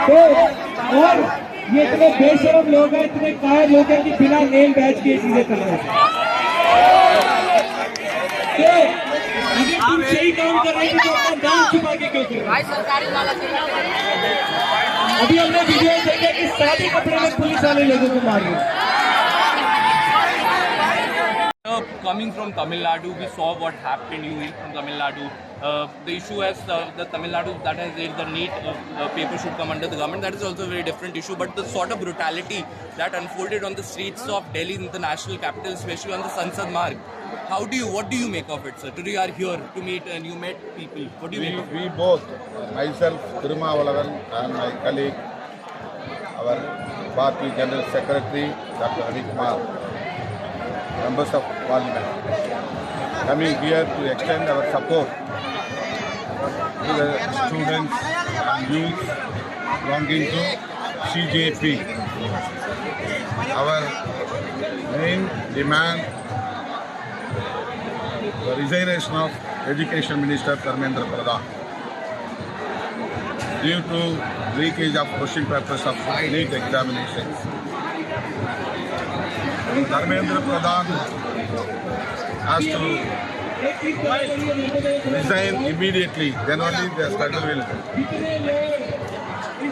तो और ये इतने बेशरम लोग हैं, इतने कायर लोग हैं कि बिना नेम बैच के चीजें कर रहे हैं। तो अगर तुम सही काम कर रहे हो तो अपना नाम छुपा के क्यों कर रहे हो? अभी हमने वीडियो देखे कि सादे कपड़े में पुलिस वाले लोगों को मार रहे हैं। Coming from Tamil Nadu, we saw what happened. You in from Tamil Nadu. The issue as the Tamil Nadu that has said the NEET paper should come under the government. That is also a very different issue. But the sort of brutality that unfolded on the streets of Delhi, the national capital, especially on the Sansad Marg. What do you make of it, sir? Today you are here to meet and you met people. What do you make of it? We both, myself, Thirumavalavan, and my colleague, our party General Secretary, Dr. Ravi Kumar, members of Parliament, coming here to extend our support to the students and youth belonging to CJP. Our main demand, the resignation of Education Minister Dharmendra Pradhan due to leakage of question papers of NEET examinations. Dharmendra Pradhan has to resign immediately, then only the struggle will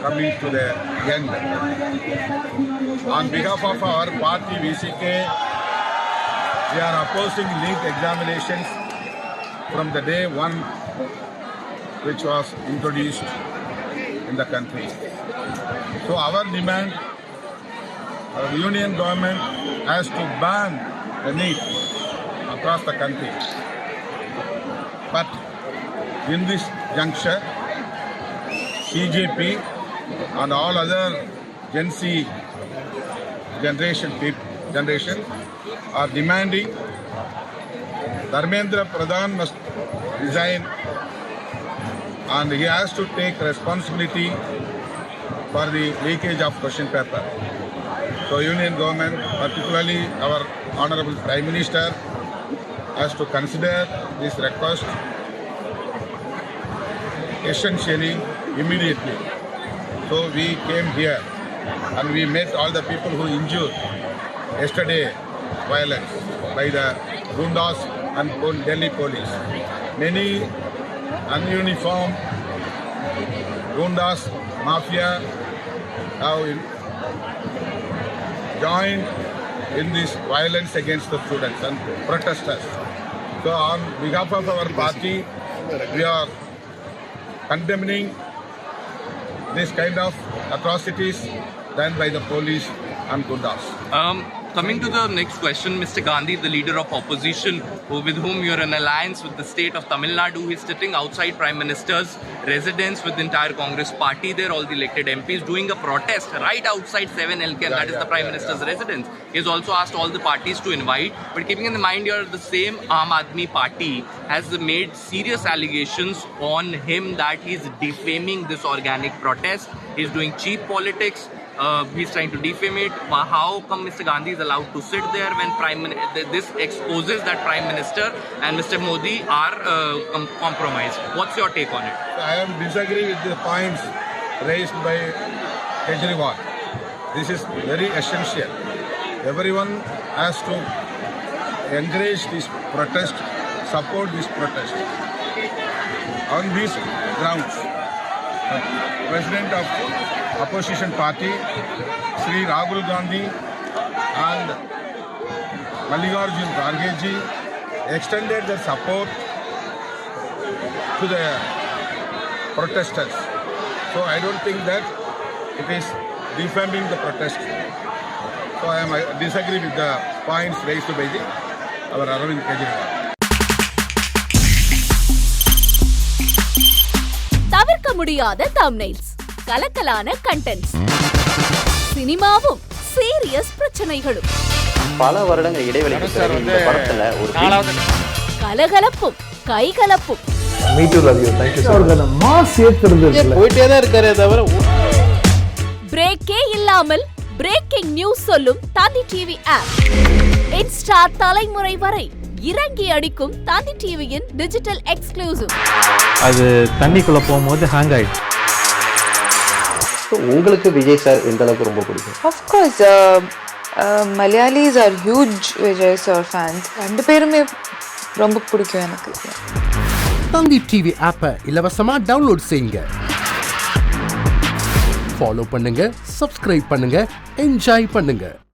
come to the end. On behalf of our party VCK, we are opposing NEET examinations from the day one which was introduced in the country. So our demand, the union government has to ban the NEET across the country. But in this juncture, CJP and all other Gen Z generation are demanding Dharmendra Pradhan must resign and he has to take responsibility for the leakage of question paper. So union government, particularly our Honorable Prime Minister, has to consider this request essentially immediately. So we came here and we met all the people who injured yesterday violence by the Gundas and Delhi police. Many ununiformed Gundas, mafia have joined in this violence against the students and protesters. So on behalf of our party, we are condemning this kind of atrocities done by the police and Gundas. Coming to the next question, Mr. Gandhi, the leader of opposition, with whom you are in alliance with the state of Tamil Nadu, is sitting outside Prime Minister's residence with the entire Congress party there, all the elected MPs, doing a protest right outside 7LK, that is the Prime Minister's residence. He has also asked all the parties to invite, but keeping in mind here, the same Aam Aadmi party has made serious allegations on him that he is defaming this organic protest, he is doing cheap politics. He's trying to defame it. How come Mr. Gandhi is allowed to sit there when this exposes that Prime Minister and Mr. Modi are compromised? What's your take on it? I am disagree with the points raised by Kejriwal. This is very essential. Everyone has to encourage this protest, support this protest. On these grounds, the President of Opposition Party, Sri Rahul Gandhi and Mallikarjun Kharge ji extended their support to the protesters. So I don't think that it is defaming the protest. So I disagree with the points raised by our Arvind Kejriwal. தவிர்க்க முடியாத thumbnails, கலக்கலான contents, சினிமாவும் serious பிரச்சனைகளும், பல வருடங்கள் இடைவெளிக்கு பிறகு இந்த படத்துல ஒரு கலகலப்பும் கைகலப்பும், போயிட்டே தான் இருக்காரே தவிர பிரேக்கே இல்லாமல் பிரேக்கிங் நியூஸ் சொல்லும் தந்தி டிவி ஆப். இன்ஸ்டா தலைமுறை வரை இறங்கி அடிக்கும் தந்தி டிவியின் டிஜிட்டல் எக்ஸ்க்ளூசிவ். அது தண்ணிக்குள்ள போகும்போது ஹேங் ஆயிடுச்சு. ஸோ உங்களுக்கு விஜய் சார் எந்த அளவுக்கு ரொம்ப பிடிக்கும்? Of course, Malayalis are huge Vijay sir fans. ரெண்டு பேருமே ரொம்ப பிடிக்கும் எனக்கு. தந்தி டிவி ஆப்பை இலவசமா டவுன்லோட் செய்யுங்க. ஃபாலோ பண்ணுங்க, சப்ஸ்கிரைப் பண்ணுங்க, என்ஜாய் பண்ணுங்க.